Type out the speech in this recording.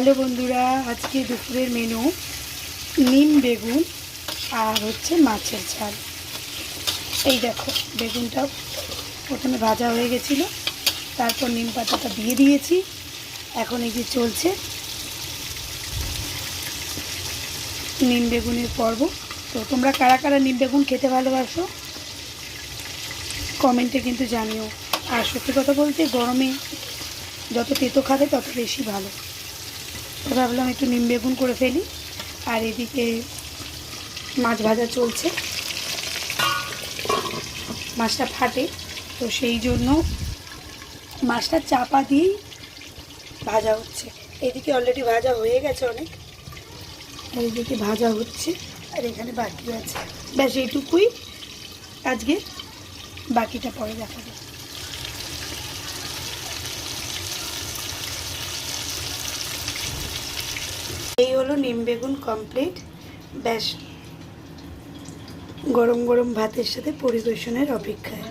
Hello বন্ধুরা, আজকে দুপুরের মেনু নিম বেগুন আর হচ্ছে মাছের ঝাল। এই দেখো, বেগুনটা প্রথমে ভাজা হয়ে গেছিলো, তারপর নিম পাতাটা দিয়ে দিয়েছি। এখন এই যে চলছে নিম বেগুনের পর্ব। তো তোমরা কারা কারা নিম বেগুন খেতে ভালোবাসো কমেন্টে কিন্তু জানিও। আর সত্যি কথা বলতে গরমে যত তেতো খাবে তত বেশি ভালো। তো ভাবলাম একটু নিম বেগুন করে ফেলি। আর এদিকে মাছ ভাজা চলছে, মাছটা ফাটে, তো সেই জন্য মাছটা চাপা দিয়েই ভাজা হচ্ছে। এদিকে অলরেডি ভাজা হয়ে গেছে অনেক, আর এদিকে ভাজা হচ্ছে, আর এখানে বাকি আছে। ব্যাস এইটুকুই আজকে, বাকিটা পরে দেখা যাবে। এই হলো নিম বেগুন কমপ্লিট। ব্যাস গরম গরম ভাতের সাথে পরিবেশনের অপেক্ষায়।